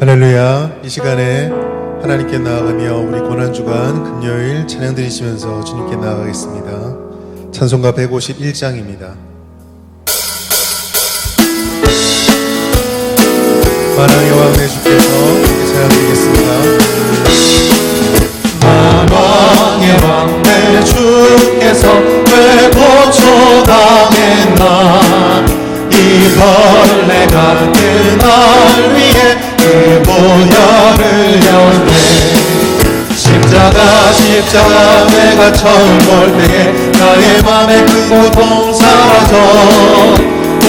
할렐루야. 이 시간에 하나님께 나아가며 우리 고난주간 금요일 찬양 드리시면서 주님께 나아가겠습니다. 찬송가 151장입니다. 만왕의 왕 내 주께서 찬양 드리겠습니다. 만왕의 왕 내 주께서 왜 고초당했나. 이 벌레 같은 날 위에 그 보혈을 흘렸네. 십자가 내가 처음 볼 때에 나의 맘에 큰 고통 사라져.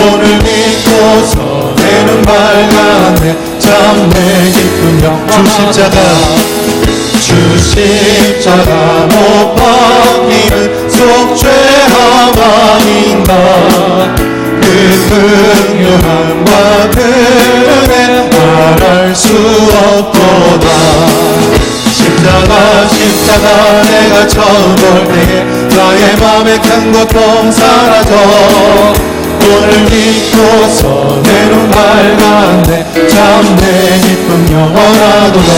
오늘 믿고서 내 눈 밝았네. 참 내 기쁜 영광. 주 십자가 못 박히는 속죄함 아닌가. 그 긍휼함과 그 은혜 말할 수 없도다. 십자가 내가 처음 볼 때에 나의 맘에 큰 고통 사라져. 오늘 믿고서 내 눈 밝았네. 참 내 기쁨 영원하도다.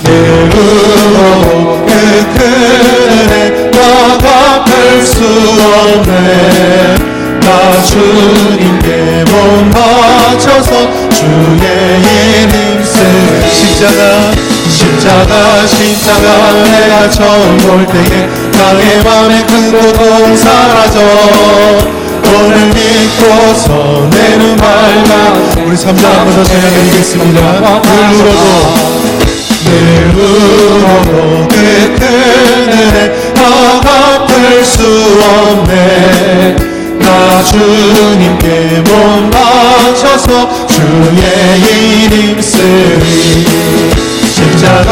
내으로 그 큰 은혜 나 갚을 수 없네. 나 주님께 몸 바쳐서 주의 이름 쓰. 십자가 내가 처음 볼 때에 나의 맘에 큰 고통 사라져. 오늘 믿고서 내 눈 밝아. 우리 3절 한 번 더 찬양드리겠습니다. 내으로 그 큰 은혜 다 갚을 수 없네. 나 주님께 몸 바쳐서 주의 이름 쓰리. 십자가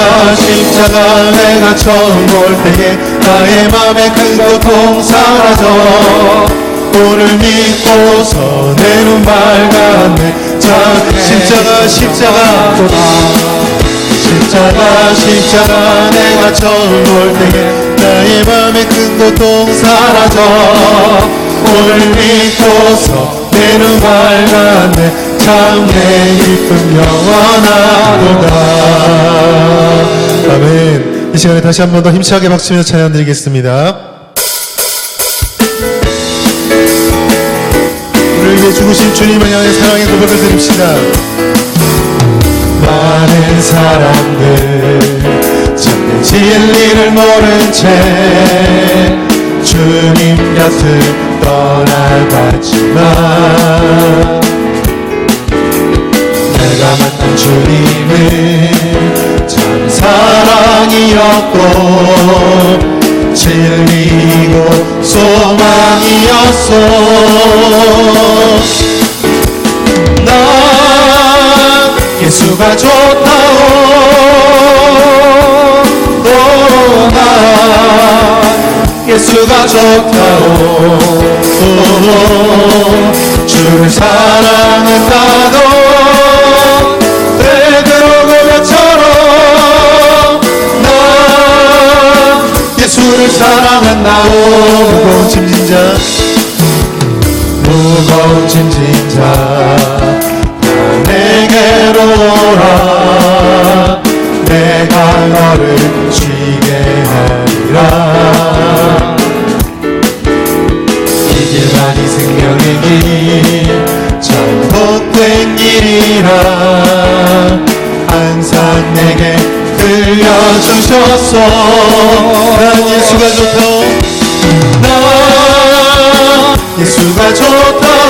내가 처음 볼 때에 나의 맘에 큰 고통 사라져. 오늘 믿고서 내 눈 밝았네. 자, 십자가 내가 처음 볼 때에 나의 맘에 큰 고통 사라져. 오늘 믿고서 내 눈 밝았네. 참 내 기쁨 영원하도다. 아멘. 이 시간에 다시 한 번 더 힘차게 박수며 찬양 드리겠습니다. 우리를 위해 죽으신 주님을 향해 사랑의 고백을 드립시다. 많은 사람들 참된 진리를 모른 채 주님 곁을 떠나갔지만 내가 만난 주님은 참 사랑이었고 진리이고 소망이었어. 난 예수가 좋다오. 난 예수가 좋다오. 주를 사랑한다고 베드로 고백처럼 난 예수를 사랑한다오. 무거운 짐진 자 내게로 오라. 내가 너를 쉬게 하리라. 이 길만이 생명의 길 참 복된 일이라 항상 내게 들려주셨소. 난 예수가 좋다오. 난 예수가 좋다오.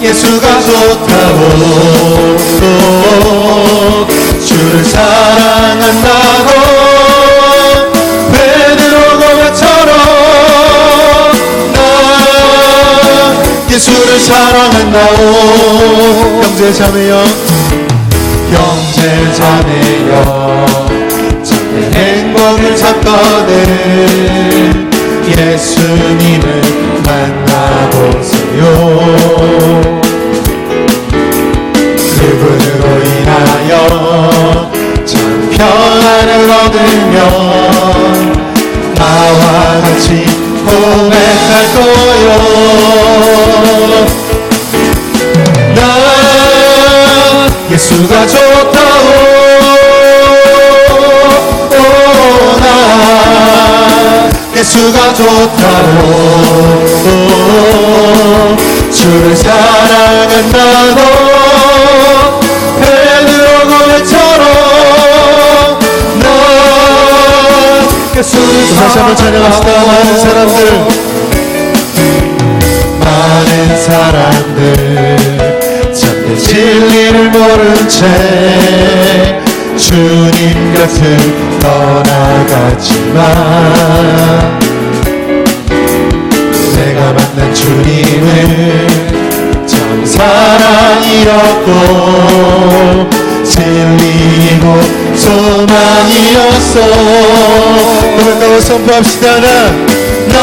예수가 좋다고. 주를 사랑한다고 베드로 고백처럼 난 예수를 사랑한다고. 형제 자매여 참된 행복을 찾거든 예수님을 만나보세요. 그분으로 인하여 참 평안을 얻으면 나와 같이 고백할 거요. 나 예수가 좋다오. 나 예수가 좋다오. 주를 사랑한다고 베드로 고백처럼 나 예수를 다시 한번 찬양합시다. 많은 사람들 참된 진리를 모른 채 주님 곁을 떠나갔지만 내가 만난 주님은 참 사랑이었고 진리이고 소망이었어. 고백하고 선포합시다. 나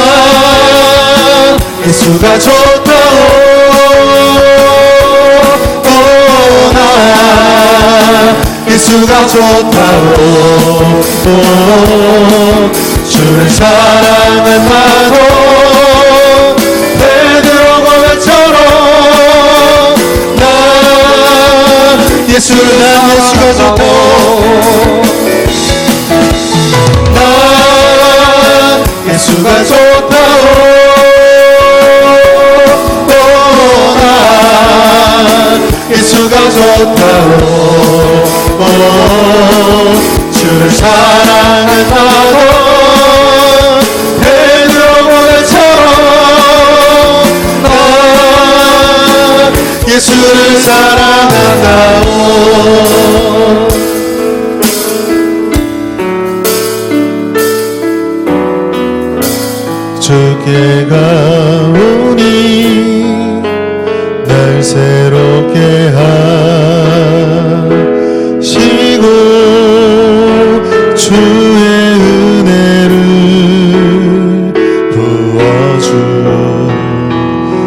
예수가 좋다오. 나 예수가 좋다오. 주를 사랑한다고 베드로 고백처럼 나 예수가 좋다오. 나 예수가 좋다오. 나 예수가 좋다오. 주를 사랑한다고 베드로 고백처럼 나 예수를 사랑한다오. 주께 가오니 날 새롭게 하시고 주의 은혜를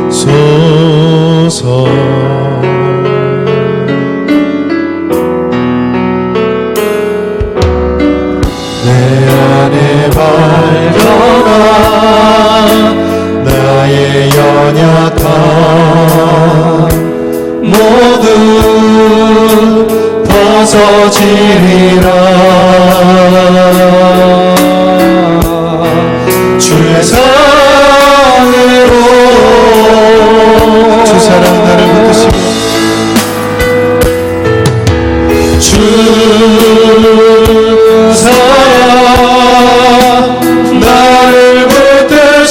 부어주소서. 내 안에 발견한 나의 연약함 모두 벗어지리라. 주의 사랑으로 주 사랑 나를 붙드시고 주 사랑 나를 붙드시고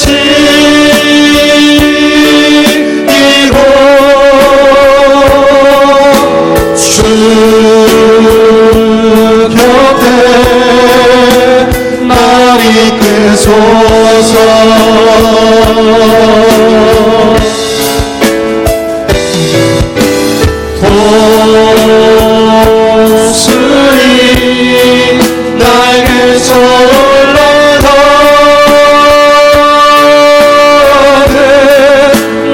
주 곁에 날 이끄소서. 도수리 날개서 올라가는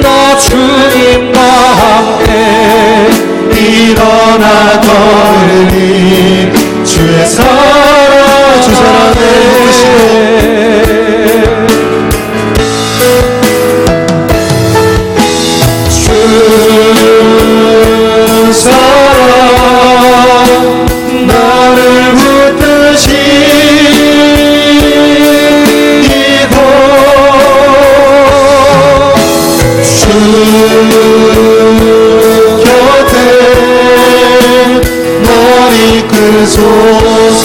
나 주님과 함께 일어나 걸으니 주의 사랑 주 사랑을 붙드시고 주 사랑 나를 붙드시고 주 곁에 날 이끄소서.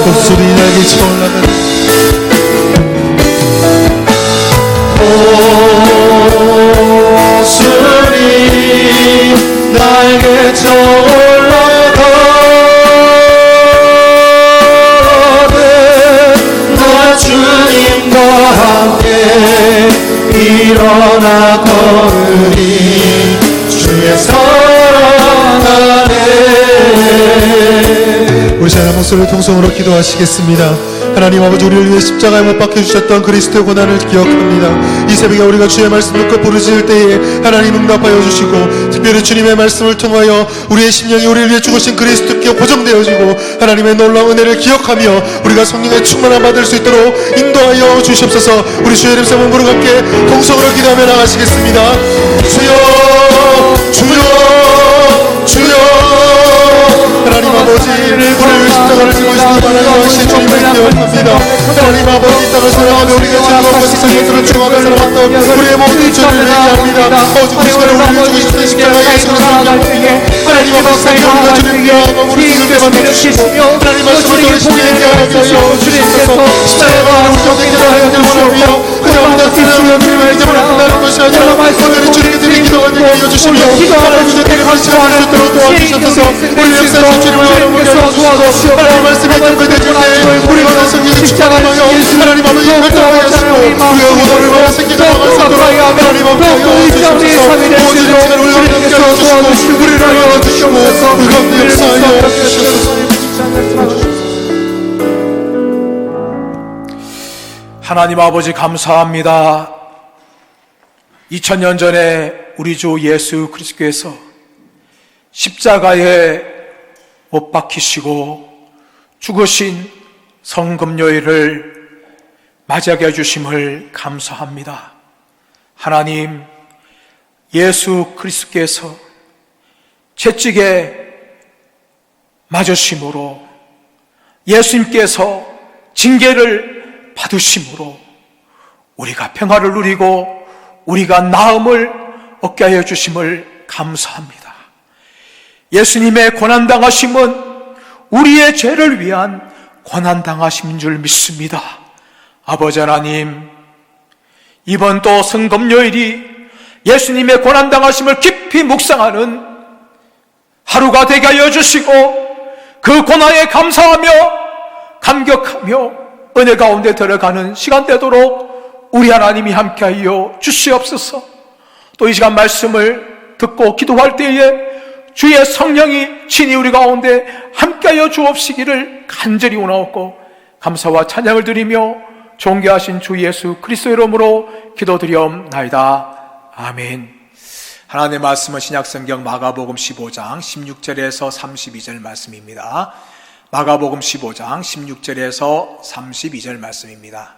독수리 날개쳐 올라가는 독수리 날개쳐 올라가는 나 주님과 함께 일어나 걸으니 주의 사랑 안에. 우리 잘 한 목소리로 통성으로 기도하시겠습니다. 하나님 아버지, 우리를 위해 십자가에 못 박혀주셨던 그리스도의 고난을 기억합니다. 이 새벽에 우리가 주의 말씀 듣고 부르짖을 때에 하나님 응답하여 주시고, 특별히 주님의 말씀을 통하여 우리의 심령이 우리를 위해 죽으신 그리스도께 고정되어지고 하나님의 놀라운 은혜를 기억하며 우리가 성령의 충만함 받을 수 있도록 인도하여 주시옵소서. 우리 주의 이름 세번 부르고 함께 통성으로 기도하며 나가시겠습니다. 주여, 주여, 주여. 하나님 아버지, 우리를 위해 십자가를 지고 있으니 하나님 주님을 기억합니다. 하나님 아버지, 이 땅을 살아가며 우리가 즐거운 세상 예수를 중하며 살아왔던 우리의 모든 죄를 회개합니다. 오직 이 시간에 우리를 죽으신 십자가의 예수를 하나님 아버지, 우리가 주님 위하여 우리 주님께 만나주시고 하나님 말씀을 전해 신에게 하여 주시옵소서. 십자가가 우리 교회들을 하여 주시옵며 그냥 주여 주님의 이름을 한다는 것이 아니라 오늘은 주님들이 기도하게 하여 주시며 하나님 주님께 감사할 수 있도록 도와주셔서 우리 역사에서 주님을 바라보게 하시고 하나님 말씀이 있는 그대 중에 우리가 다 성경에 축복하여 하나님 아버지 활동하게 하시고 우리가 오늘을 위해 생기가 나갈 수 있도록 하나님 아버지 하여 주시옵소서. 모든 시간 우리를 함께 하여 주시고 우리를 하여 주시고 우리 가운데 역사하여 주시옵소서. 하나님 아버지 감사합니다. 2000년 전에 우리 주 예수 그리스도께서 십자가에 못 박히시고 죽으신 성금요일을 맞이하게 해주심을 감사합니다. 하나님, 예수 그리스도께서 채찍에 맞으심으로 예수님께서 징계를 받으심으로 우리가 평화를 누리고 우리가 나음을 얻게 하여 주심을 감사합니다. 예수님의 고난당하심은 우리의 죄를 위한 고난당하심인 줄 믿습니다. 아버지 하나님, 이번 또 성금요일이 예수님의 고난당하심을 깊이 묵상하는 하루가 되게 하여 주시고 그 고난에 감사하며 감격하며 은혜 가운데 들어가는 시간 되도록 우리 하나님이 함께하여 주시옵소서. 또 이 시간 말씀을 듣고 기도할 때에 주의 성령이 친히 우리 가운데 함께하여 주옵시기를 간절히 원하옵고 감사와 찬양을 드리며 존귀하신 주 예수 그리스도 이름으로 기도드리옵나이다. 아멘. 하나님의 말씀은 신약성경 마가복음 15장 16절에서 32절 말씀입니다. 마가복음 15장 16절에서 32절 말씀입니다.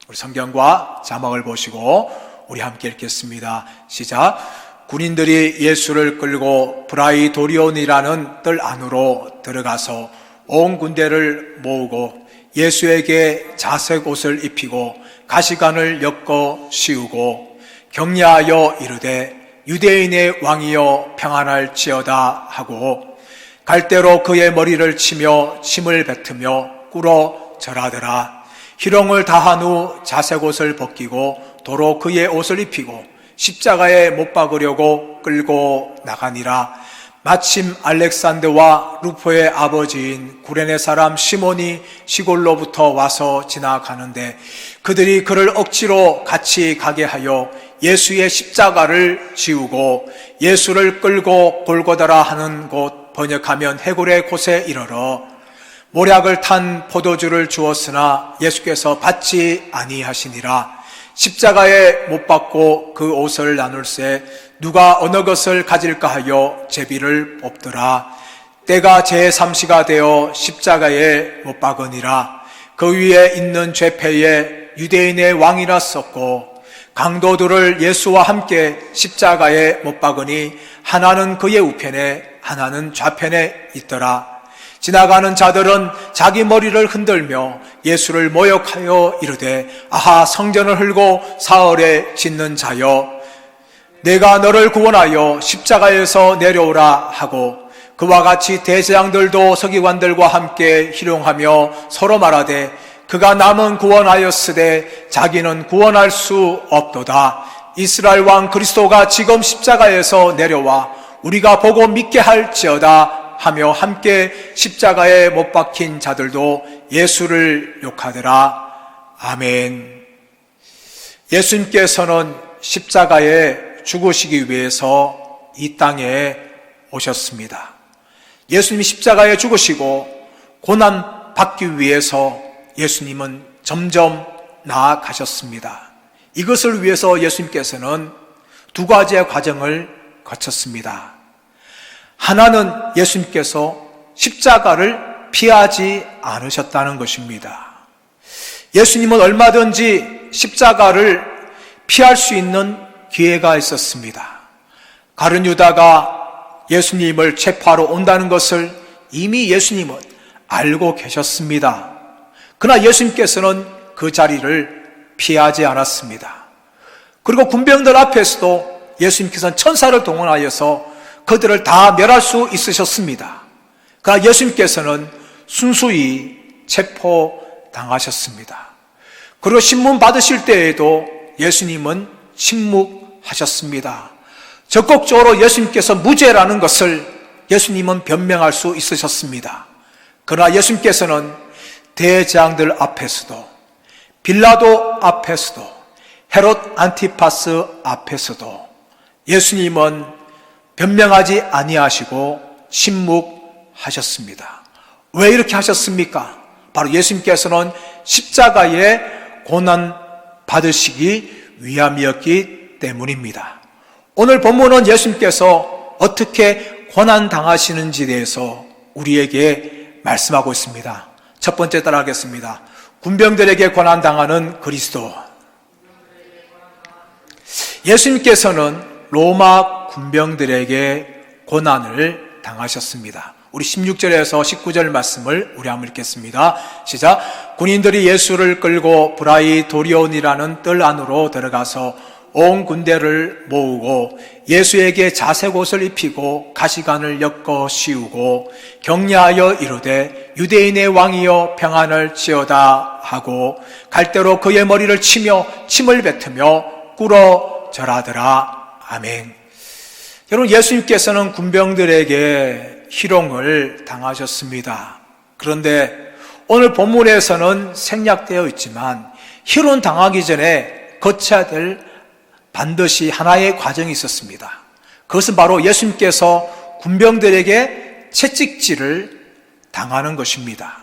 우리 성경과 자막을 보시고 우리 함께 읽겠습니다. 시작. 군인들이 예수를 끌고 브라이도리온이라는 뜰 안으로 들어가서 온 군대를 모으고 예수에게 자색 옷을 입히고 가시관을 엮어 씌우고 격려하여 이르되 유대인의 왕이여 평안할지어다 하고 갈대로 그의 머리를 치며 침을 뱉으며 꿇어 절하더라. 희롱을 다한 후 자색 옷을 벗기고 도로 그의 옷을 입히고 십자가에 못 박으려고 끌고 나가니라. 마침 알렉산더와 루포의 아버지인 구레네 사람 시몬이 시골로부터 와서 지나가는데 그들이 그를 억지로 같이 가게 하여 예수의 십자가를 지우고 예수를 끌고 골고다라 하는 곳, 번역하면 해골의 곳에 이르러 모략을 탄 포도주를 주었으나 예수께서 받지 아니하시니라. 십자가에 못 박고 그 옷을 나눌세 누가 어느 것을 가질까 하여 제비를 뽑더라. 때가 제3시가 되어 십자가에 못 박으니라. 그 위에 있는 죄패에 유대인의 왕이라 썼고 강도들을 예수와 함께 십자가에 못 박으니 하나는 그의 우편에 하나는 좌편에 있더라. 지나가는 자들은 자기 머리를 흔들며 예수를 모욕하여 이르되 아하 성전을 헐고 사흘에 짓는 자여 내가 너를 구원하여 십자가에서 내려오라 하고 그와 같이 대제장들도 서기관들과 함께 희롱하며 서로 말하되 그가 남은 구원하였으되 자기는 구원할 수 없도다. 이스라엘 왕 그리스도가 지금 십자가에서 내려와 우리가 보고 믿게 할지어다 하며 함께 십자가에 못 박힌 자들도 예수를 욕하더라. 아멘. 예수님께서는 십자가에 죽으시기 위해서 이 땅에 오셨습니다. 예수님이 십자가에 죽으시고 고난 받기 위해서 예수님은 점점 나아가셨습니다. 이것을 위해서 예수님께서는 두 가지의 과정을 거쳤습니다. 하나는 예수님께서 십자가를 피하지 않으셨다는 것입니다. 예수님은 얼마든지 십자가를 피할 수 있는 기회가 있었습니다. 가룟 유다가 예수님을 체포하러 온다는 것을 이미 예수님은 알고 계셨습니다. 그러나 예수님께서는 그 자리를 피하지 않았습니다. 그리고 군병들 앞에서도 예수님께서는 천사를 동원하여서 그들을 다 멸할 수 있으셨습니다. 그러나 예수님께서는 순수히 체포당하셨습니다. 그리고 신문 받으실 때에도 예수님은 침묵하셨습니다. 적극적으로 예수님께서 무죄라는 것을 예수님은 변명할 수 있으셨습니다. 그러나 예수님께서는 대제사장들 앞에서도, 빌라도 앞에서도, 헤롯 안티파스 앞에서도 예수님은 변명하지 아니하시고 침묵하셨습니다. 왜 이렇게 하셨습니까? 바로 예수님께서는 십자가의 고난 받으시기 위함이었기 때문입니다. 오늘 본문은 예수님께서 어떻게 고난 당하시는지에 대해서 우리에게 말씀하고 있습니다. 첫 번째 따라하겠습니다. 군병들에게 고난 당하는 그리스도. 예수님께서는 로마 군병들에게 고난을 당하셨습니다. 우리 16절에서 19절 말씀을 우리 한번 읽겠습니다. 시작. 군인들이 예수를 끌고 브라이도리온이라는 뜰 안으로 들어가서 온 군대를 모으고 예수에게 자색옷을 입히고 가시관을 엮어 씌우고 격려하여 이르되 유대인의 왕이여 평안을 지어다 하고 갈대로 그의 머리를 치며 침을 뱉으며 꿇어 절하더라. 아멘. 여러분, 예수님께서는 군병들에게 희롱을 당하셨습니다. 그런데 오늘 본문에서는 생략되어 있지만 희롱 당하기 전에 거쳐야 될 반드시 하나의 과정이 있었습니다. 그것은 바로 예수님께서 군병들에게 채찍질을 당하는 것입니다.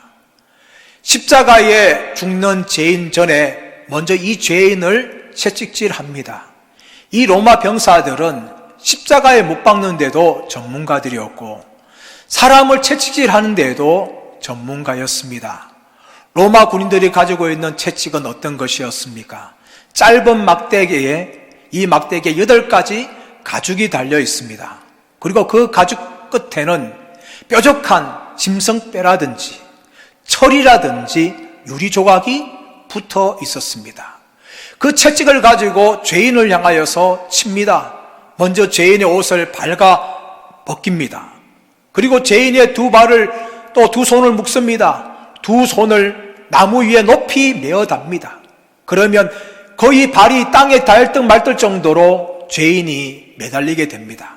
십자가에 죽는 죄인 전에 먼저 이 죄인을 채찍질합니다. 이 로마 병사들은 십자가에 못 박는데도 전문가들이었고 사람을 채찍질하는 데도 전문가였습니다. 로마 군인들이 가지고 있는 채찍은 어떤 것이었습니까? 짧은 막대기에 이 막대기에 8가지 가죽이 달려 있습니다. 그리고 그 가죽 끝에는 뾰족한 짐승뼈라든지 철이라든지 유리 조각이 붙어 있었습니다. 그 채찍을 가지고 죄인을 향하여서 칩니다. 먼저 죄인의 옷을 발가 벗깁니다. 그리고 죄인의 두 발을 또 두 손을 묶습니다. 두 손을 나무 위에 높이 메어답니다. 그러면 거의 발이 땅에 닿을 듯 말 듯 정도로 죄인이 매달리게 됩니다.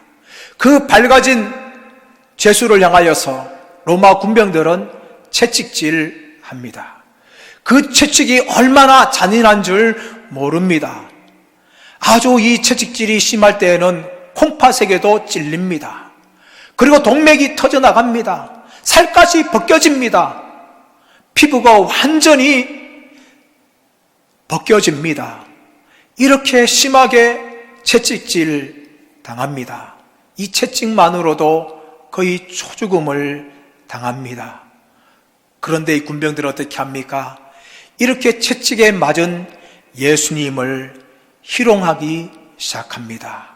그 밝아진 죄수를 향하여서 로마 군병들은 채찍질합니다. 그 채찍이 얼마나 잔인한 줄 모릅니다. 아주 이 채찍질이 심할 때에는 콩팥에게도 찔립니다. 그리고 동맥이 터져나갑니다. 살갗이 벗겨집니다. 피부가 완전히 벗겨집니다. 이렇게 심하게 채찍질 당합니다. 이 채찍만으로도 거의 초죽음을 당합니다. 그런데 이 군병들은 어떻게 합니까? 이렇게 채찍에 맞은 예수님을 희롱하기 시작합니다.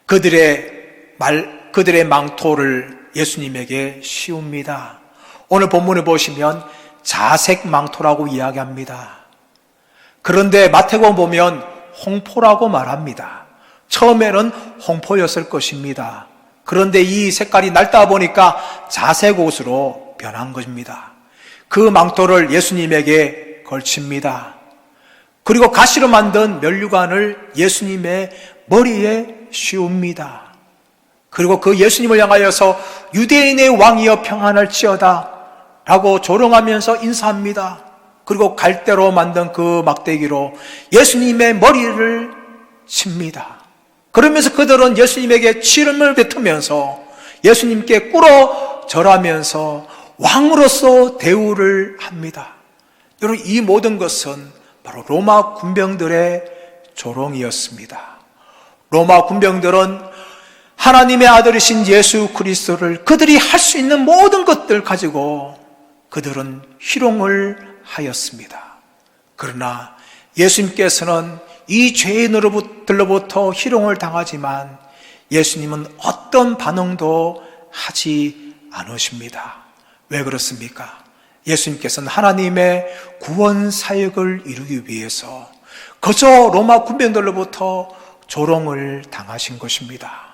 그들의 망토를 예수님에게 씌웁니다. 오늘 본문을 보시면 자색 망토라고 이야기합니다. 그런데 마태복음 보면 홍포라고 말합니다. 처음에는 홍포였을 것입니다. 그런데 이 색깔이 낡다 보니까 자색 옷으로 변한 것입니다. 그 망토를 예수님에게 걸칩니다. 그리고 가시로 만든 면류관을 예수님의 머리에 씌웁니다. 그리고 그 예수님을 향하여서 유대인의 왕이여 평안할지어다 라고 조롱하면서 인사합니다. 그리고 갈대로 만든 그 막대기로 예수님의 머리를 칩니다. 그러면서 그들은 예수님에게 침을 뱉으면서 예수님께 꿇어 절하면서 왕으로서 대우를 합니다. 여러분, 이 모든 것은 바로 로마 군병들의 조롱이었습니다. 로마 군병들은 하나님의 아들이신 예수 그리스도를 그들이 할 수 있는 모든 것들 가지고 그들은 희롱을 하였습니다. 그러나 예수님께서는 이 죄인으로부터 희롱을 당하지만 예수님은 어떤 반응도 하지 않으십니다. 왜 그렇습니까? 예수님께서는 하나님의 구원 사역을 이루기 위해서 그저 로마 군병들로부터 조롱을 당하신 것입니다.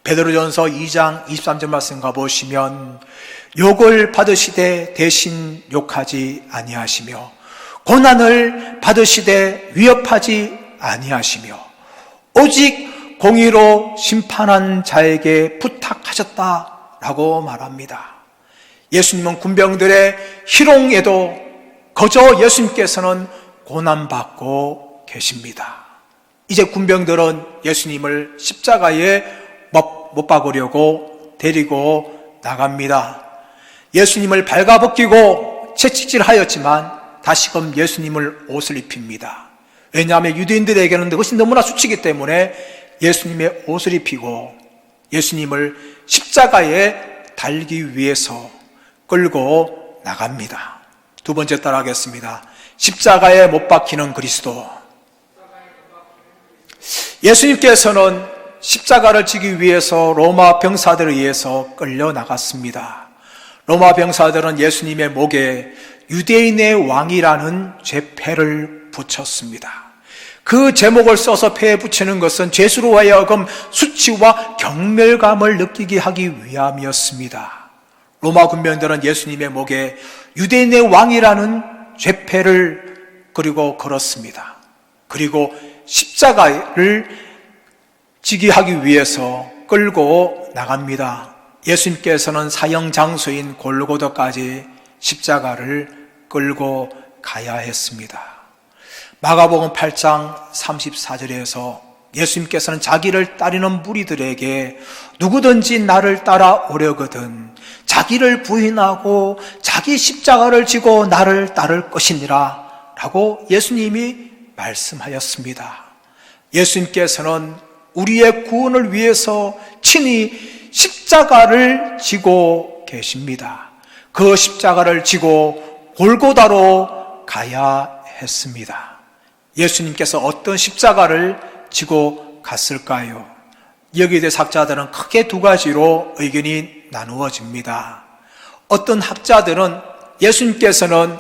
베드로전서 2장 23절 말씀 가보시면 욕을 받으시되 대신 욕하지 아니하시며 고난을 받으시되 위협하지 아니하시며 오직 공의로 심판한 자에게 부탁하셨다라고 말합니다. 예수님은 군병들의 희롱에도 그저 예수님께서는 고난받고 계십니다. 이제 군병들은 예수님을 십자가에 못 박으려고 데리고 나갑니다. 예수님을 발가벗기고 채찍질하였지만 다시금 예수님을 옷을 입힙니다. 왜냐하면 유대인들에게는 그것이 너무나 수치기 때문에 예수님의 옷을 입히고 예수님을 십자가에 달기 위해서 끌고 나갑니다. 두 번째 따라하겠습니다. 십자가에 못 박히는 그리스도. 예수님께서는 십자가를 지기 위해서 로마 병사들에 의해서 끌려 나갔습니다. 로마 병사들은 예수님의 목에 유대인의 왕이라는 죄패를 붙였습니다. 그 제목을 써서 폐에 붙이는 것은 죄수로 하여금 수치와 경멸감을 느끼게 하기 위함이었습니다. 로마 군병들은 예수님의 목에 유대인의 왕이라는 죄패를 그리고 걸었습니다. 그리고 십자가를 지게 하기 위해서 끌고 나갑니다. 예수님께서는 사형 장소인 골고다까지 십자가를 끌고 가야 했습니다. 마가복음 8장 34절에서 예수님께서는 자기를 따르는 무리들에게 누구든지 나를 따라오려거든 자기를 부인하고 자기 십자가를 지고 나를 따를 것이니라 라고 예수님이 말씀하였습니다. 예수님께서는 우리의 구원을 위해서 친히 십자가를 지고 계십니다. 그 십자가를 지고 골고다로 가야 했습니다. 예수님께서 어떤 십자가를 지고 갔을까요? 여기에 대해 학자들은 크게 두 가지로 의견이 나누어집니다. 어떤 학자들은 예수님께서는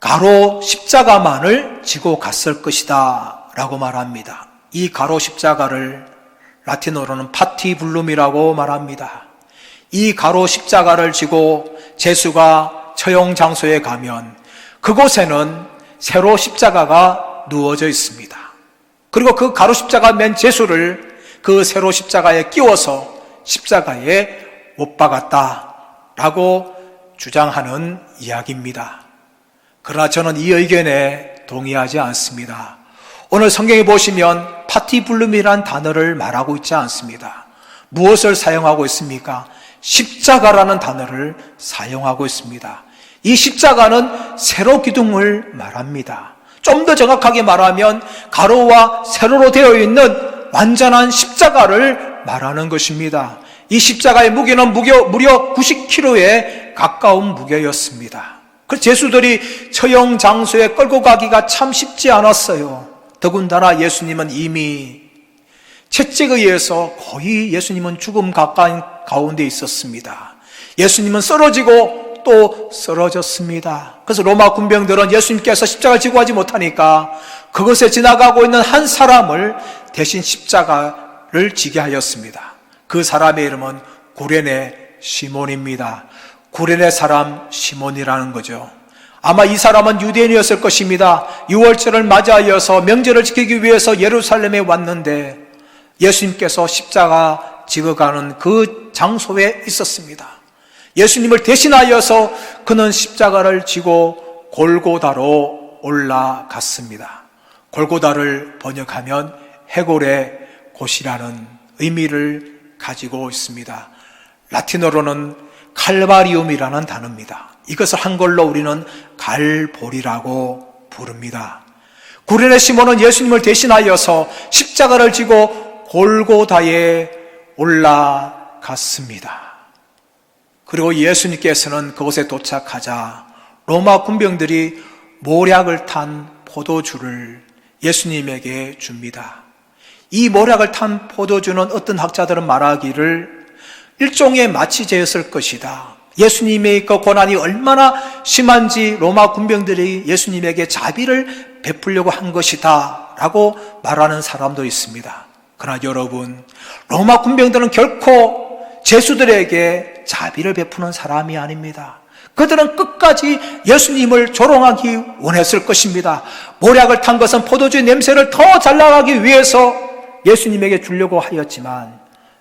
가로 십자가만을 지고 갔을 것이다 라고 말합니다. 이 가로 십자가를 라틴어로는 파티블룸이라고 말합니다. 이 가로 십자가를 지고 제수가 처형 장소에 가면 그곳에는 세로 십자가가 누워져 있습니다. 그리고 그 가로 십자가 맨 제수를 그 세로 십자가에 끼워서 십자가에 못 박았다라고 주장하는 이야기입니다. 그러나 저는 이 의견에 동의하지 않습니다. 오늘 성경에 보시면 파티블룸이란 단어를 말하고 있지 않습니다. 무엇을 사용하고 있습니까? 십자가라는 단어를 사용하고 있습니다. 이 십자가는 세로 기둥을 말합니다. 좀 더 정확하게 말하면 가로와 세로로 되어 있는 완전한 십자가를 말하는 것입니다. 이 십자가의 무게는 무려 90kg에 가까운 무게였습니다. 그래서 제수들이 처형 장소에 끌고 가기가 참 쉽지 않았어요. 더군다나 예수님은 이미 채찍에 의해서 거의 예수님은 죽음 가운데 있었습니다. 예수님은 쓰러지고 또 쓰러졌습니다. 그래서 로마 군병들은 예수님께서 십자가를 지고 하지 못하니까 그것에 지나가고 있는 한 사람을 대신 십자가를 지게 하였습니다. 그 사람의 이름은 구레네 시몬입니다. 구레네 사람 시몬이라는 거죠. 아마 이 사람은 유대인이었을 것입니다. 6월절을 맞이하여서 명절을 지키기 위해서 예루살렘에 왔는데 예수님께서 십자가 지어가는 그 장소에 있었습니다. 예수님을 대신하여서 그는 십자가를 지고 골고다로 올라갔습니다. 골고다를 번역하면 해골의 곳이라는 의미를 가지고 있습니다. 라틴어로는 칼바리움이라는 단어입니다. 이것을 한글로 우리는 갈보리라고 부릅니다. 구레네 시몬은 예수님을 대신하여서 십자가를 지고 골고다에 올라갔습니다. 그리고 예수님께서는 그곳에 도착하자 로마 군병들이 모략을 탄 포도주를 예수님에게 줍니다. 이 모략을 탄 포도주는 어떤 학자들은 말하기를 일종의 마취제였을 것이다. 예수님의 그 고난이 얼마나 심한지 로마 군병들이 예수님에게 자비를 베풀려고 한 것이다 라고 말하는 사람도 있습니다. 그러나 여러분, 로마 군병들은 결코 제수들에게 자비를 베푸는 사람이 아닙니다. 그들은 끝까지 예수님을 조롱하기 원했을 것입니다. 모략을 탄 것은 포도주의 냄새를 더 잘 나가기 위해서 예수님에게 주려고 하였지만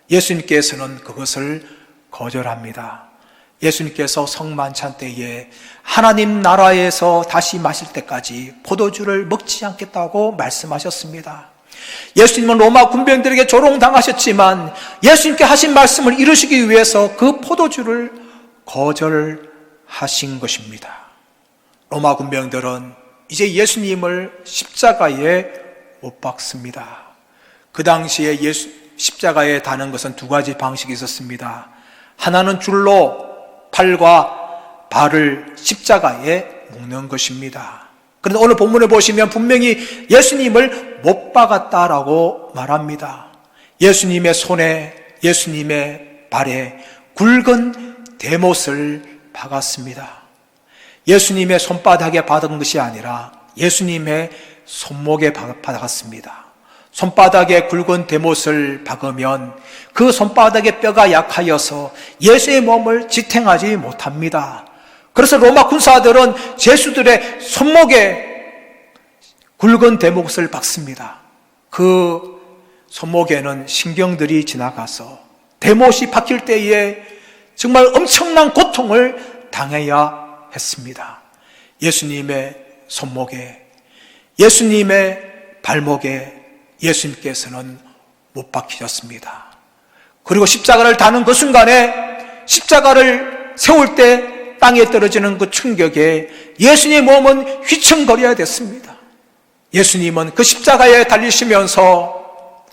예수님께서는 그것을 거절합니다. 예수님께서 성만찬 때에 하나님 나라에서 다시 마실 때까지 포도주를 먹지 않겠다고 말씀하셨습니다. 예수님은 로마 군병들에게 조롱당하셨지만 예수님께 하신 말씀을 이루시기 위해서 그 포도주를 거절하신 것입니다. 로마 군병들은 이제 예수님을 십자가에 못 박습니다. 그 당시에 십자가에 다는 것은 두 가지 방식이 있었습니다. 하나는 줄로 팔과 발을 십자가에 묶는 것입니다. 그런데 오늘 본문을 보시면 분명히 예수님을 못 박았다라고 말합니다. 예수님의 손에, 예수님의 발에 굵은 대못을 박았습니다. 예수님의 손바닥에 박은 것이 아니라 예수님의 손목에 박았습니다. 손바닥에 굵은 대못을 박으면 그 손바닥의 뼈가 약하여서 예수의 몸을 지탱하지 못합니다. 그래서 로마 군사들은 제수들의 손목에 굵은 대못을 박습니다. 그 손목에는 신경들이 지나가서 대못이 박힐 때에 정말 엄청난 고통을 당해야 했습니다. 예수님의 손목에, 예수님의 발목에 예수님께서는 못 박히셨습니다. 그리고 십자가를 다는 그 순간에 십자가를 세울 때 땅에 떨어지는 그 충격에 예수님의 몸은 휘청거려야 됐습니다. 예수님은 그 십자가에 달리시면서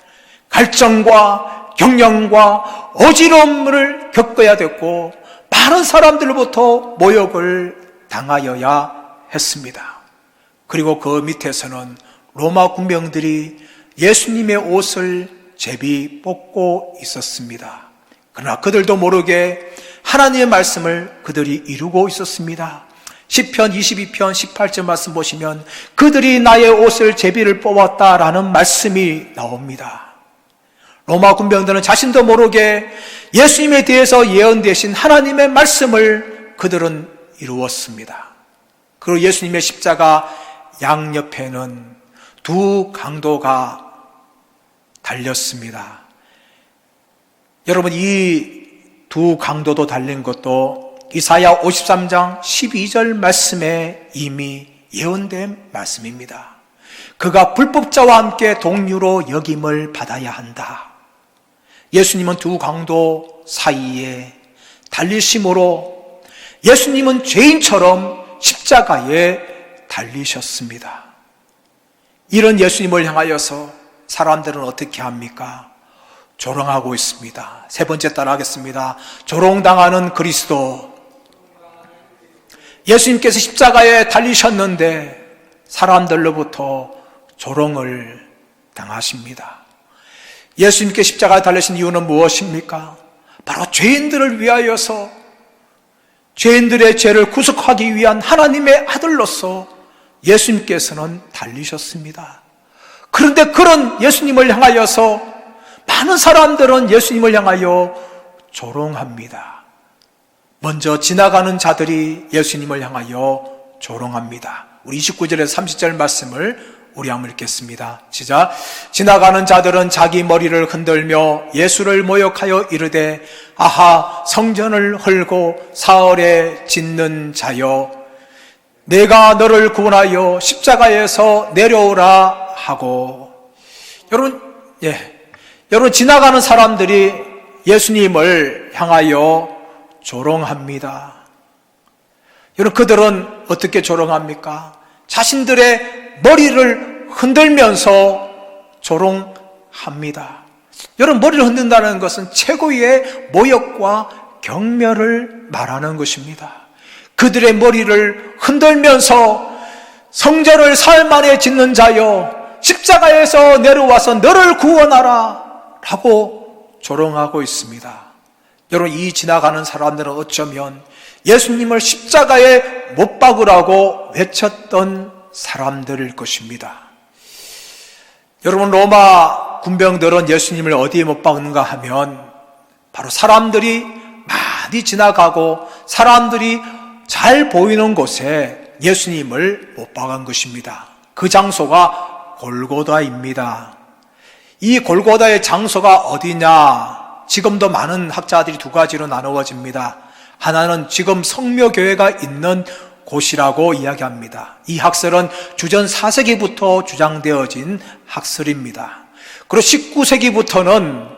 갈증과 경련과 어지러움을 겪어야 됐고 많은 사람들로부터 모욕을 당하여야 했습니다. 그리고 그 밑에서는 로마 군병들이 예수님의 옷을 제비 뽑고 있었습니다. 그러나 그들도 모르게 하나님의 말씀을 그들이 이루고 있었습니다. 시편 22편 18절 말씀 보시면 그들이 나의 옷을 제비를 뽑았다라는 말씀이 나옵니다. 로마 군병들은 자신도 모르게 예수님에 대해서 예언되신 하나님의 말씀을 그들은 이루었습니다. 그리고 예수님의 십자가 양옆에는 두 강도가 달렸습니다. 여러분, 이 두 강도도 달린 것도 이사야 53장 12절 말씀에 이미 예언된 말씀입니다. 그가 불법자와 함께 동류로 역임을 받아야 한다. 예수님은 두 강도 사이에 달리심으로 예수님은 죄인처럼 십자가에 달리셨습니다. 이런 예수님을 향하여서 사람들은 어떻게 합니까? 조롱하고 있습니다. 세 번째 따라하겠습니다. 조롱당하는 그리스도. 예수님께서 십자가에 달리셨는데 사람들로부터 조롱을 당하십니다. 예수님께 십자가에 달리신 이유는 무엇입니까? 바로 죄인들을 위하여서 죄인들의 죄를 구속하기 위한 하나님의 아들로서 예수님께서는 달리셨습니다. 그런데 그런 예수님을 향하여서 많은 사람들은 예수님을 향하여 조롱합니다. 먼저 지나가는 자들이 예수님을 향하여 조롱합니다. 우리 29절에서 30절 말씀을 우리 한번 읽겠습니다. 시작. 지나가는 자들은 자기 머리를 흔들며 예수를 모욕하여 이르되 아하, 성전을 헐고 사흘에 짓는 자여, 내가 너를 구원하여 십자가에서 내려오라 하고. 여러분 지나가는 사람들이 예수님을 향하여 조롱합니다. 여러분, 그들은 어떻게 조롱합니까? 자신들의 머리를 흔들면서 조롱합니다. 여러분, 머리를 흔든다는 것은 최고의 모욕과 경멸을 말하는 것입니다. 그들의 머리를 흔들면서 성전을 사흘 만에 짓는 자여, 십자가에서 내려와서 너를 구원하라 라고 조롱하고 있습니다. 여러분, 이 지나가는 사람들은 어쩌면 예수님을 십자가에 못 박으라고 외쳤던 사람들일 것입니다. 여러분, 로마 군병들은 예수님을 어디에 못 박는가 하면 바로 사람들이 많이 지나가고 사람들이 잘 보이는 곳에 예수님을 못 박은 것입니다. 그 장소가 골고다입니다. 이 골고다의 장소가 어디냐? 지금도 많은 학자들이 두 가지로 나누어집니다. 하나는 지금 성묘교회가 있는 곳이라고 이야기합니다. 이 학설은 주전 4세기부터 주장되어진 학설입니다. 그리고 19세기부터는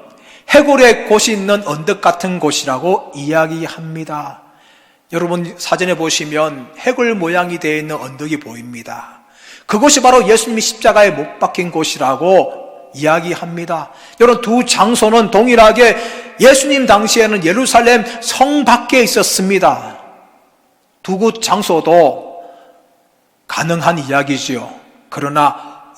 해골의 곳이 있는 언덕 같은 곳이라고 이야기합니다. 여러분, 사전에 보시면 해골 모양이 되어 있는 언덕이 보입니다. 그곳이 바로 예수님이 십자가에 못 박힌 곳이라고 이야기합니다. 여러분, 두 장소는 동일하게 예수님 당시에는 예루살렘 성 밖에 있었습니다. 두 곳 장소도 가능한 이야기지요. 그러나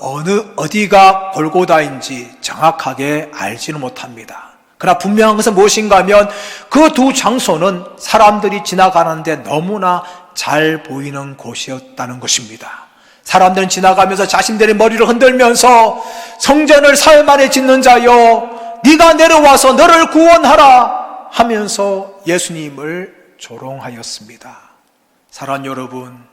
어디가 골고다인지 정확하게 알지는 못합니다. 그러나 분명한 것은 무엇인가 하면 그 두 장소는 사람들이 지나가는데 너무나 잘 보이는 곳이었다는 것입니다. 사람들은 지나가면서 자신들의 머리를 흔들면서 성전을 사흘 만에 짓는 자여, 네가 내려와서 너를 구원하라 하면서 예수님을 조롱하였습니다. 사랑하는 여러분,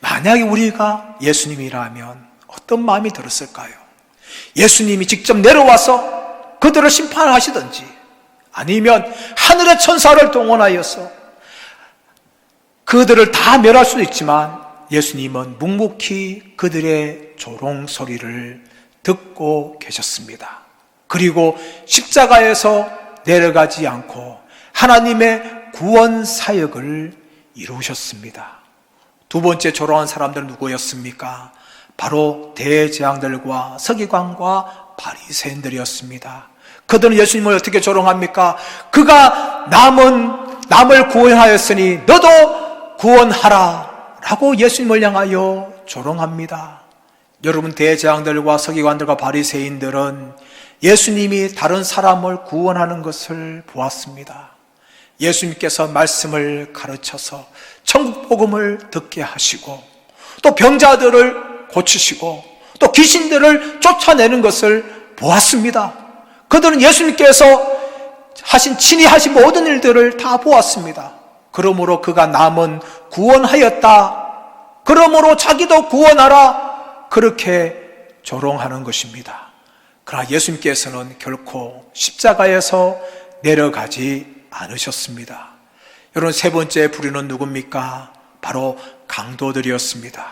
만약에 우리가 예수님이라면 어떤 마음이 들었을까요? 예수님이 직접 내려와서 그들을 심판하시든지 아니면 하늘의 천사를 동원하여서 그들을 다 멸할 수도 있지만 예수님은 묵묵히 그들의 조롱 소리를 듣고 계셨습니다. 그리고 십자가에서 내려가지 않고 하나님의 구원 사역을 이루셨습니다. 두 번째 조롱한 사람들은 누구였습니까? 바로 대제사장들과 서기관과 바리새인들이었습니다. 그들은 예수님을 어떻게 조롱합니까? 그가 남을 구원하였으니 너도 구원하라 라고 예수님을 향하여 조롱합니다. 여러분, 대제사장들과 서기관들과 바리새인들은 예수님이 다른 사람을 구원하는 것을 보았습니다. 예수님께서 말씀을 가르쳐서 천국 복음을 듣게 하시고 또 병자들을 고치시고 또 귀신들을 쫓아내는 것을 보았습니다. 그들은 예수님께서 친히 하신 모든 일들을 다 보았습니다. 그러므로 그가 남은 구원하였다, 그러므로 자기도 구원하라, 그렇게 조롱하는 것입니다. 그러나 예수님께서는 결코 십자가에서 내려가지 않으셨습니다. 여러분, 세 번째 부류는 누굽니까? 바로 강도들이었습니다.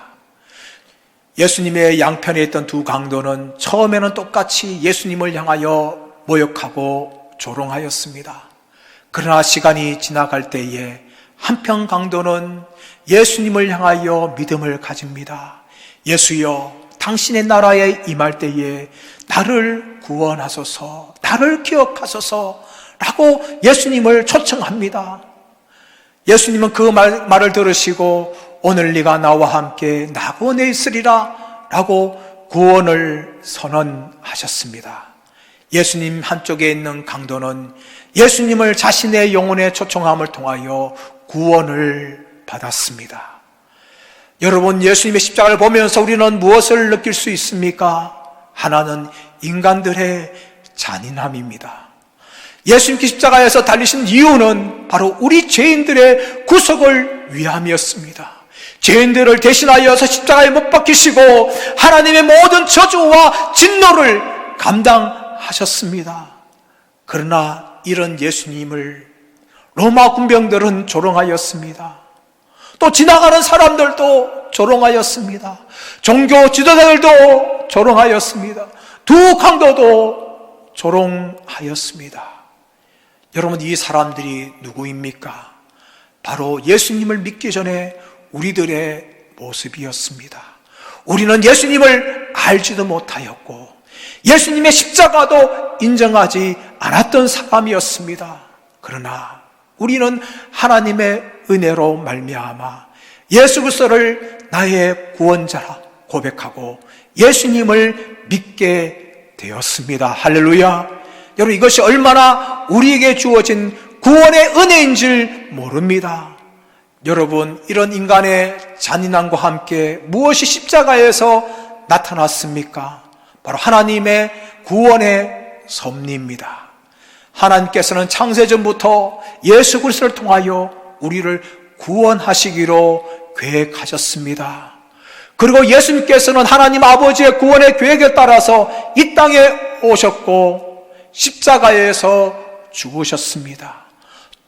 예수님의 양편에 있던 두 강도는 처음에는 똑같이 예수님을 향하여 모욕하고 조롱하였습니다. 그러나 시간이 지나갈 때에 한편 강도는 예수님을 향하여 믿음을 가집니다. 예수여, 당신의 나라에 임할 때에 나를 구원하소서, 나를 기억하소서 라고 예수님을 초청합니다. 예수님은 그 말을 들으시고 오늘 네가 나와 함께 낙원에 있으리라 라고 구원을 선언하셨습니다. 예수님 한쪽에 있는 강도는 예수님을 자신의 영혼의 초청함을 통하여 구원을 받았습니다. 여러분, 예수님의 십자가를 보면서 우리는 무엇을 느낄 수 있습니까? 하나는 인간들의 잔인함입니다. 예수님께 십자가에서 달리신 이유는 바로 우리 죄인들의 구속을 위함이었습니다. 죄인들을 대신하여서 십자가에 못 박히시고 하나님의 모든 저주와 진노를 감당하셨습니다. 그러나 이런 예수님을 로마 군병들은 조롱하였습니다. 또 지나가는 사람들도 조롱하였습니다. 종교 지도자들도 조롱하였습니다. 두 강도도 조롱하였습니다. 여러분, 이 사람들이 누구입니까? 바로 예수님을 믿기 전에 우리들의 모습이었습니다. 우리는 예수님을 알지도 못하였고 예수님의 십자가도 인정하지 않았던 사람이었습니다. 그러나 우리는 하나님의 은혜로 말미암아 예수 그리스도를 나의 구원자라 고백하고 예수님을 믿게 되었습니다. 할렐루야. 여러분, 이것이 얼마나 우리에게 주어진 구원의 은혜인 줄 모릅니다. 여러분, 이런 인간의 잔인함과 함께 무엇이 십자가에서 나타났습니까? 바로 하나님의 구원의 섭리입니다. 하나님께서는 창세전부터 예수 그리스도를 통하여 우리를 구원하시기로 계획하셨습니다. 그리고 예수님께서는 하나님 아버지의 구원의 계획에 따라서 이 땅에 오셨고 십자가에서 죽으셨습니다.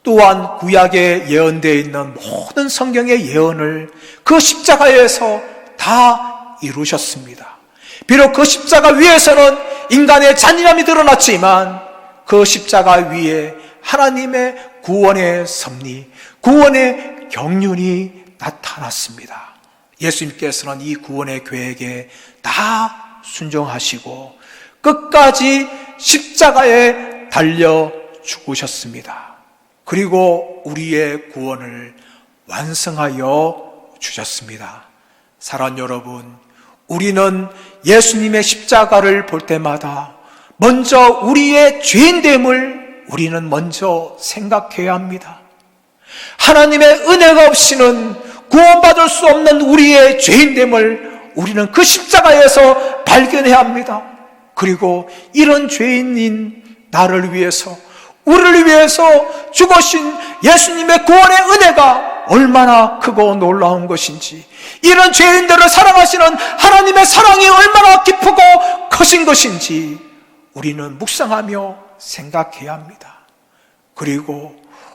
또한 구약에 예언되어 있는 모든 성경의 예언을 그 십자가에서 다 이루셨습니다. 비록 그 십자가 위에서는 인간의 잔인함이 드러났지만 그 십자가 위에 하나님의 구원의 섭리, 구원의 경륜이 나타났습니다. 예수님께서는 이 구원의 계획에 다 순종하시고 끝까지 십자가에 달려 죽으셨습니다. 그리고 우리의 구원을 완성하여 주셨습니다. 사랑하는 여러분, 우리는 예수님의 십자가를 볼 때마다 먼저 우리의 죄인됨을 우리는 먼저 생각해야 합니다. 하나님의 은혜가 없이는 구원받을 수 없는 우리의 죄인됨을 우리는 그 십자가에서 발견해야 합니다. 그리고 이런 죄인인 나를 위해서, 우리를 위해서 죽으신 예수님의 구원의 은혜가 얼마나 크고 놀라운 것인지, 이런 죄인들을 사랑하시는 하나님의 사랑이 얼마나 깊고 크신 것인지 우리는 묵상하며 생각해야 합니다. 그리고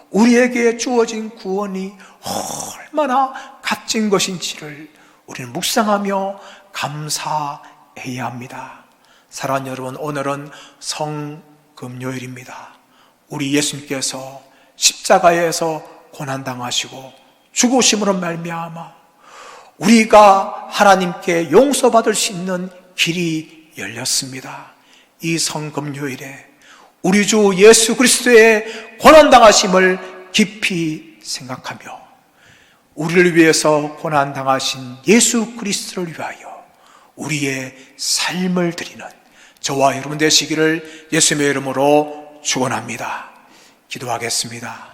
우리에게 주어진 구원이 얼마나 값진 것인지를 우리는 묵상하며 감사해야 합니다. 사랑하는 여러분, 오늘은 성금요일입니다. 우리 예수님께서 십자가에서 고난당하시고 죽으심으로 말미암아 우리가 하나님께 용서받을 수 있는 길이 열렸습니다. 이 성금요일에 우리 주 예수 그리스도의 고난당하심을 깊이 생각하며 우리를 위해서 고난당하신 예수 그리스도를 위하여 우리의 삶을 드리는 저와 여러분 되시기를 예수님의 이름으로 축원합니다. 기도하겠습니다.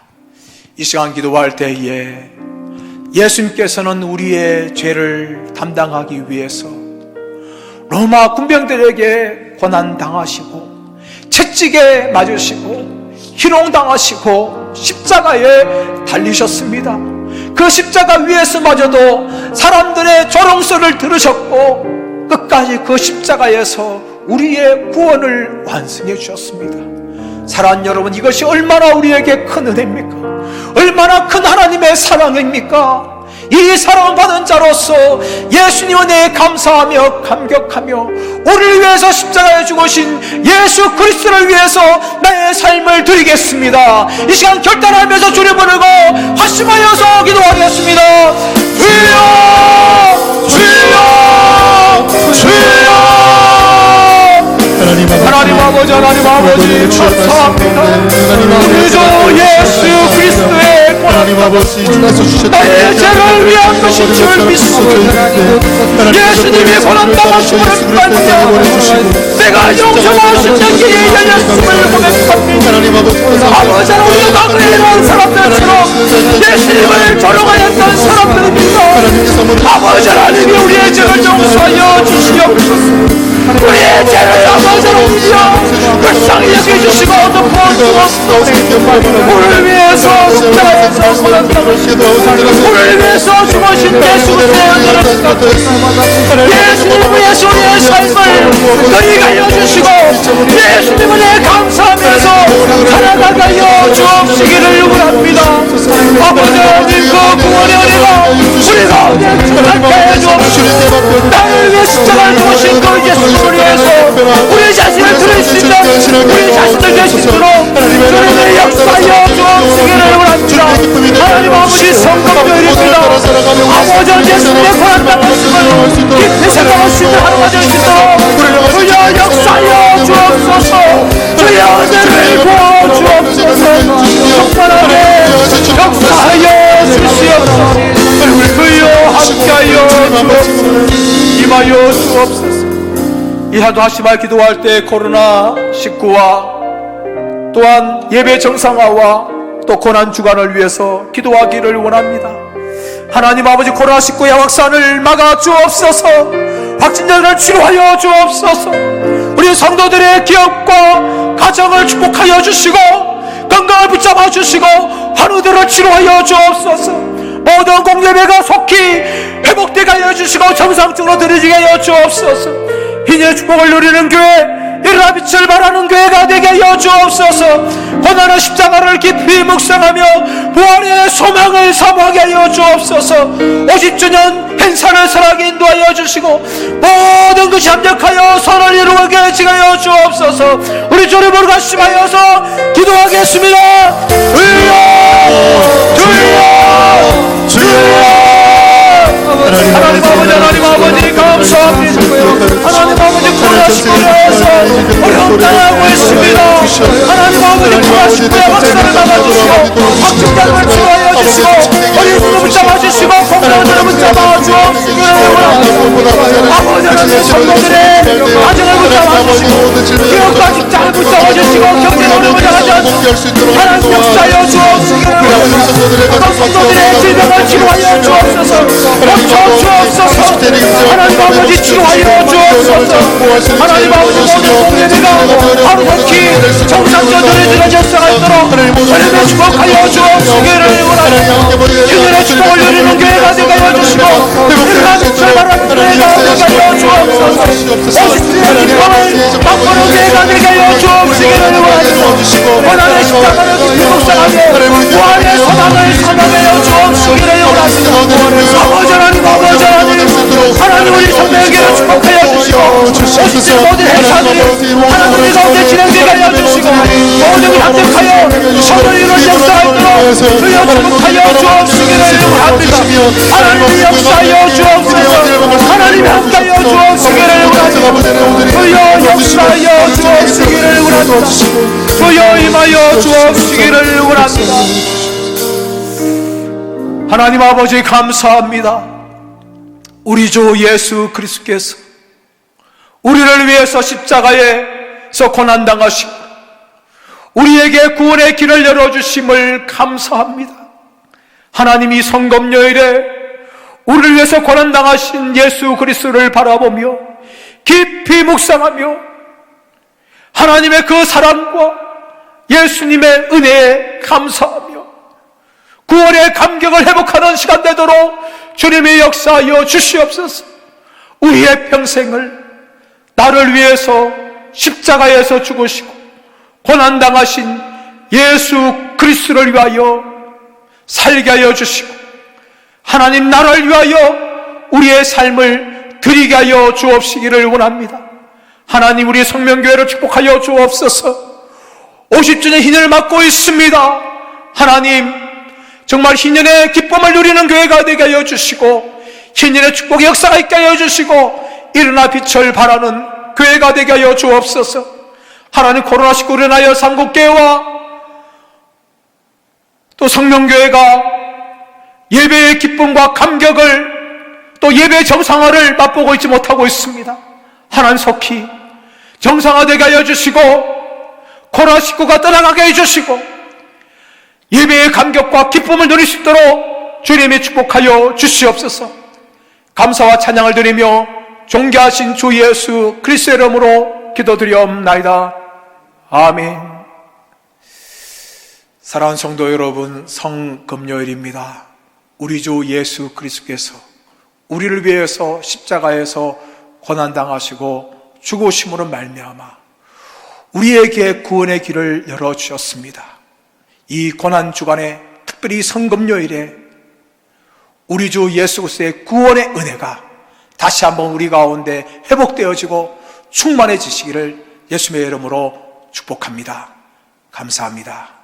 이 시간 기도할 때에 예수님께서는 우리의 죄를 담당하기 위해서 로마 군병들에게 고난당하시고 채찍에 맞으시고 희롱당하시고 십자가에 달리셨습니다. 그 십자가 위에서마저도 사람들의 조롱소리를 들으셨고 끝까지 그 십자가에서 우리의 구원을 완성해 주셨습니다. 사랑하는 여러분, 이것이 얼마나 우리에게 큰 은혜입니까? 얼마나 큰 하나님의 사랑입니까? 이 사랑을 받은 자로서 예수님 은혜에 감사하며 감격하며 우리를 위해서 십자가에 죽으신 예수 그리스도를 위해서 나의 삶을 드리겠습니다. 이 시간 결단하면서 주를 부르고 합심하여서 기도하겠습니다. 주여, 주여, 주여. 하나님 아버지, 하나님 아버지, 감사합니다. 우리 주 예수 그리스도의 하나님 아버지, 주나서 주셨던 나의 죄를 위한 것인 줄 믿습니다. 예수님이 고난당하심을 받으며 내가 용서받을 길이 열렸음을 고백합니다. 아버지, 우리가 그에 이런 사람들처럼 예수님을 조롱하였던 사람들입니다. 아버지 하나님이 우리의 죄를 용서하여 주시옵소서. 우리의 죄를 아버지 하나님이여 불쌍히 여겨주시고 덮어주옵소서. 우리를 위해서 십자가에서 고난당하시고 우리를 위해서 죽으신 예수 그리스도의 예수님을 위해서 우리의 삶을 그리 알려주시고 예수님을 위해 감사하면서 살아가게 주옵시기를 원합니다. 아버지 하나님, 그 구원의 은혜가 우리 가운데 충만케 해 주옵시고 나를 우리를 위해 십자가를 죽으신 그 예수를 위해서 우리 자신을 드릴 수 있는 우리 자신을 될 수 있도록 주님의 역사여 주옵시기를 원합니다. 하나님 아버지 성경교회입니다. 아버지 예수님의 고난당하심을 깊이 생각할 수 있는 하루가 될 수 있도록 주여 역사여 주옵소서. 주여 은혜를 부어 주옵소서. 적반하게 역사하여 주시옵소서. 주여 함께하여 주옵소서. 임하여 주옵소서. 이하도 하시말 기도할 때 코로나19와 또한 예배 정상화와 또 고난 주간을 위해서 기도하기를 원합니다. 하나님 아버지 코로나19의 확산을 막아 주옵소서. 확진자들을 치료하여 주옵소서. 우리 성도들의 기업과 가정을 축복하여 주시고 건강을 붙잡아 주시고 환우들을 치료하여 주옵소서. 모든 공예배가 속히 회복되게 하여 주시고 정상적으로 드려지게 하여 주옵소서. 희년의 축복을 누리는 교회, 일어나 빛을 발하는 교회가 되게 하여 주옵소서. 고난의 십자가를 깊이 묵상하며 부활의 소망을 사모하게 하여 주옵소서. 50주년 행사를 선하게 인도하여 주시고 모든 것이 합력하여 선을 이루게 하여 주옵소서. 우리 주를 보러 가심하여서 기도하겠습니다. 주여 주여 하나님 아버지, 하나님 아버지 감사합니다. 하나님 아버지 코로나19에서 어려움 당하고 있습니다. 하나님 아버지 코로나19의 확산을 막아주시고 확진자를 치료하여 주시고 어린이들을 붙잡아 주시고 공동들을 붙잡아 주옵시기를 원합니다. 아버지 하나님 성도들의 가정을 붙잡아 주시고 기업과 직장을 붙잡아 주시고 경제 어려움을 당하지 않도록 하나님 역사여 주옵시기를 원합니다. 성도들의 질병을 치료하여 주옵소서. 주옵소서. 하나님 아버지 치료하여 주옵소서. 하나님 아버지 모든 공예배가 하루속히 정상적으로 드려질 있도록 하나님의 축복하여 주옵시기를 원합니다. 주님의 축복을 누리는 교회가 되게 하여 주시고 일어나 빛을 발하는 교회가 되게 하여 주옵소서. 50주의 기쁨을 맛보는 교회가 되게 하여 주옵시기를 원합니다. 고난의 십자가를 깊이 묵상하며 부활의 소망을 사모하여 주옵시기를 원합니다. 아버지 하나님 아버지 하나님 우리 성도에게 축복하여 주시고 50주 모든 행사들이 하나님 가운데 진행되게 하여 주시고 모든 합력하여 선을 이루는 역사가 있도록 주여 축복하여 주옵시기를 원합니다. 하나님 역사하여 주옵소서. 하나님 함께하여 주옵시기를 원합니다. 주여 역사하여 주옵시기를 원합니다. 주여 임하여 주옵시기를 원합니다. 하나님 아버지 감사합니다. 우리 주 예수 그리스도께서 우리를 위해서 십자가에서 고난당하시고 우리에게 구원의 길을 열어주심을 감사합니다. 하나님이 성검요일에 우리를 위해서 고난당하신 예수 그리스도를 바라보며 깊이 묵상하며 하나님의 그 사랑과 예수님의 은혜에 감사하며 구원의 감격을 회복하는 시간 되도록 주님의 역사하여 주시옵소서. 우리의 평생을 나를 위해서 십자가에서 죽으시고 고난당하신 예수 그리스도를 위하여 살게 하여 주시고 하나님 나라를 위하여 우리의 삶을 드리게 하여 주옵시기를 원합니다. 하나님 우리 성명교회를 축복하여 주옵소서. 50주년 희년을 맞고 있습니다. 하나님 정말 희년의 기쁨을 누리는 교회가 되게 하여 주시고 희년의 축복의 역사가 있게 하여 주시고 일어나 빛을 발하는 교회가 되게 하여 주옵소서. 하나님 코로나19로 인하여 삼국교회와 또 성명교회가 예배의 기쁨과 감격을 또 예배의 정상화를 맛보고 있지 못하고 있습니다. 하나님 속히 정상화되게 하여 주시고 코로나19가 떠나가게 해주시고 예배의 감격과 기쁨을 누릴 수 있도록 주님이 축복하여 주시옵소서. 감사와 찬양을 드리며 존귀하신 주 예수 그리스도의 이름으로 기도드리옵나이다. 아멘. 사랑하는 성도 여러분, 성금요일입니다. 우리 주 예수 그리스도께서 우리를 위해서 십자가에서 고난당하시고 죽으심으로 말미암아 우리에게 구원의 길을 열어주셨습니다. 이 고난주간에 특별히 성금요일에 우리 주 예수 그리스도의 구원의 은혜가 다시 한번 우리 가운데 회복되어지고 충만해지시기를 예수님의 이름으로 축복합니다. 감사합니다.